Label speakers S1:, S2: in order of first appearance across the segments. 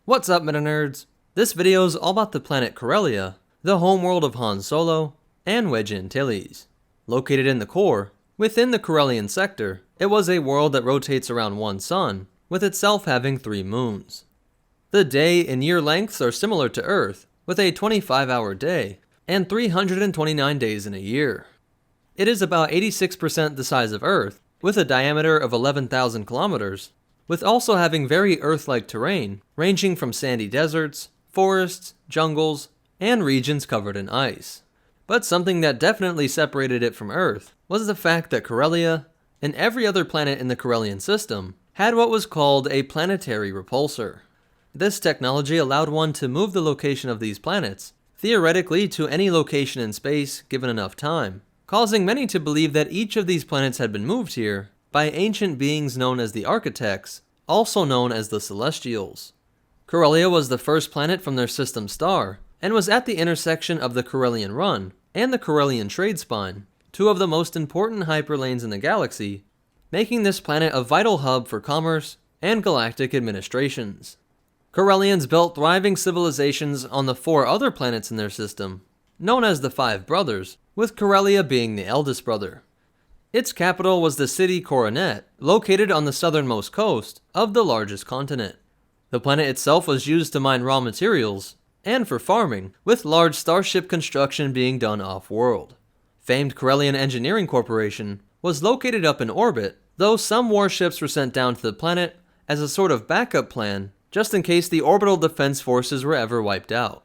S1: What's up, Meta Nerds? This video is all about the planet Corellia, the homeworld of Han Solo, and Wedge Antilles. Located in the core, within the Corellian sector, it was a world that rotates around one sun, with itself having 3 moons. The day and year lengths are similar to Earth, with a 25-hour day, and 329 days in a year. It is about 86% the size of Earth, with a diameter of 11,000 kilometers, with also having very Earth-like terrain, ranging from sandy deserts, forests, jungles, and regions covered in ice. But something that definitely separated it from Earth was the fact that Corellia, and every other planet in the Corellian system, had what was called a planetary repulsor. This technology allowed one to move the location of these planets, theoretically to any location in space given enough time, causing many to believe that each of these planets had been moved here by ancient beings known as the Architects, also known as the Celestials. Corellia was the first planet from their system star, and was at the intersection of the Corellian Run and the Corellian Trade Spine, 2 of the most important hyperlanes in the galaxy, making this planet a vital hub for commerce and galactic administrations. Corellians built thriving civilizations on the 4 other planets in their system, known as the 5 Brothers, with Corellia being the eldest brother. Its capital was the city Coronet, located on the southernmost coast of the largest continent. The planet itself was used to mine raw materials, and for farming, with large starship construction being done off-world. Famed Corellian Engineering Corporation was located up in orbit, though some warships were sent down to the planet as a sort of backup plan, just in case the orbital defense forces were ever wiped out.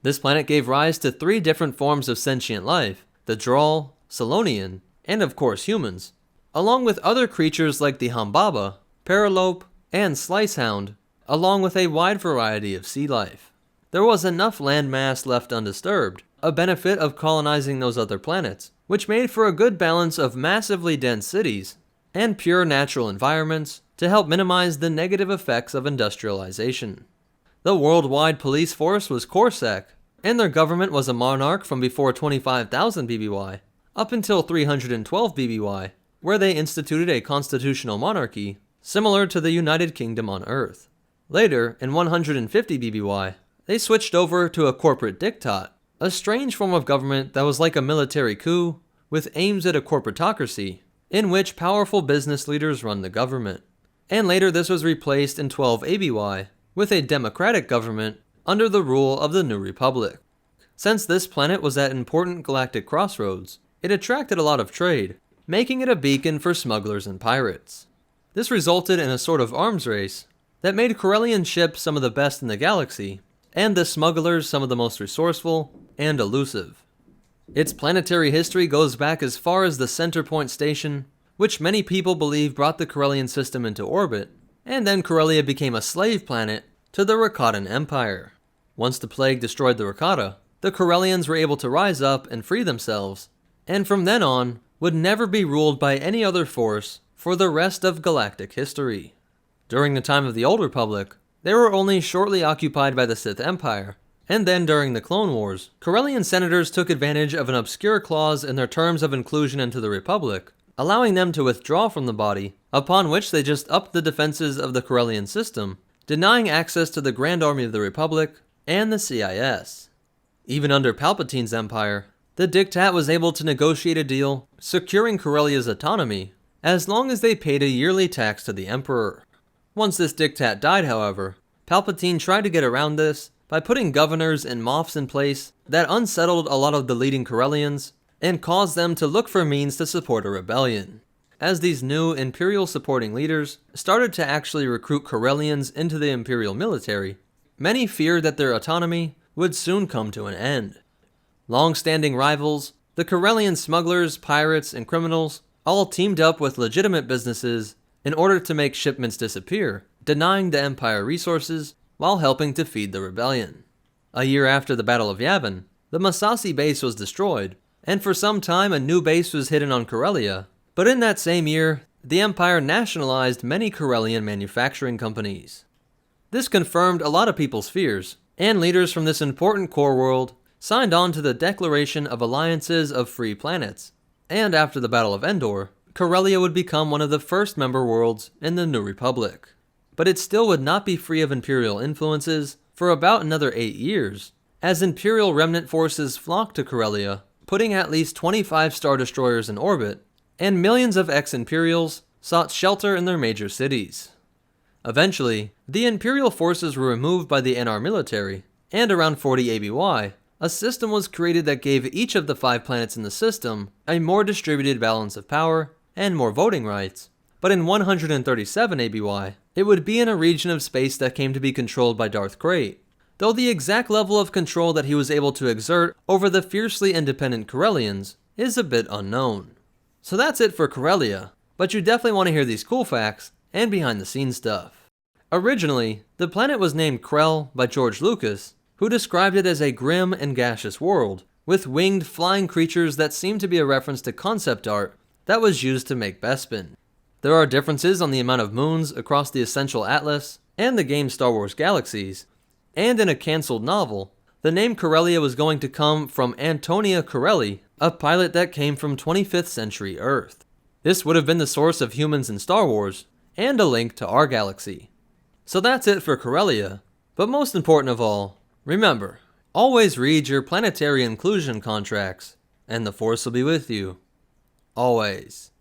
S1: This planet gave rise to 3 different forms of sentient life: the Droll, Solonian, and of course humans, along with other creatures like the Hambaba, Paralope, and Slicehound, along with a wide variety of sea life. There was enough landmass left undisturbed, a benefit of colonizing those other planets, which made for a good balance of massively dense cities and pure natural environments to help minimize the negative effects of industrialization. The worldwide police force was Corsac, and their government was a monarch from before 25,000 BBY, up until 312 BBY, where they instituted a constitutional monarchy, similar to the United Kingdom on Earth. Later, in 150 BBY, they switched over to a corporate diktat, a strange form of government that was like a military coup, with aims at a corporatocracy, in which powerful business leaders run the government. And later this was replaced in 12 ABY, with a democratic government under the rule of the New Republic. Since this planet was at important galactic crossroads, it attracted a lot of trade, making it a beacon for smugglers and pirates. This resulted in a sort of arms race that made Corellian ships some of the best in the galaxy, and the smugglers some of the most resourceful and elusive. Its planetary history goes back as far as the Centerpoint Station, which many people believe brought the Corellian system into orbit, and then Corellia became a slave planet to the Rakatan Empire. Once the plague destroyed the Rakata, the Corellians were able to rise up and free themselves, and from then on, would never be ruled by any other force for the rest of galactic history. During the time of the Old Republic, they were only shortly occupied by the Sith Empire, and then during the Clone Wars, Corellian senators took advantage of an obscure clause in their terms of inclusion into the Republic, allowing them to withdraw from the body, upon which they just upped the defenses of the Corellian system, denying access to the Grand Army of the Republic and the CIS. Even under Palpatine's empire, the Diktat was able to negotiate a deal securing Corellia's autonomy as long as they paid a yearly tax to the Emperor. Once this Diktat died, however, Palpatine tried to get around this by putting governors and moffs in place that unsettled a lot of the leading Corellians and caused them to look for means to support a rebellion. As these new Imperial supporting leaders started to actually recruit Corellians into the Imperial military, many feared that their autonomy would soon come to an end. Long-standing rivals, the Corellian smugglers, pirates, and criminals all teamed up with legitimate businesses in order to make shipments disappear, denying the Empire resources while helping to feed the rebellion. A year after the Battle of Yavin, the Massassi base was destroyed, and for some time a new base was hidden on Corellia, but in that same year, the Empire nationalized many Corellian manufacturing companies. This confirmed a lot of people's fears, and leaders from this important core world signed on to the Declaration of Alliances of Free Planets, and after the Battle of Endor, Corellia would become one of the first member worlds in the New Republic. but it still would not be free of Imperial influences for about another 8 years, as Imperial remnant forces flocked to Corellia, putting at least 25 Star Destroyers in orbit, and millions of ex-Imperials sought shelter in their major cities. Eventually, the Imperial forces were removed by the NR military, and around 40 ABY, a system was created that gave each of the 5 planets in the system a more distributed balance of power and more voting rights. But in 137 ABY, it would be in a region of space that came to be controlled by Darth Krayt, though the exact level of control that he was able to exert over the fiercely independent Corellians is a bit unknown. So that's it for Corellia, but you definitely want to hear these cool facts and behind the scenes stuff. Originally, the planet was named Krell by George Lucas, who described it as a grim and gaseous world, with winged flying creatures that seemed to be a reference to concept art that was used to make Bespin. There are differences on the amount of moons across the Essential Atlas and the game Star Wars Galaxies, and in a cancelled novel, the name Corellia was going to come from Antonia Corelli, a pilot that came from 25th century Earth. This would have been the source of humans in Star Wars, and a link to our galaxy. So that's it for Corellia, but most important of all, remember, always read your planetary inclusion contracts, and the Force will be with you. Always.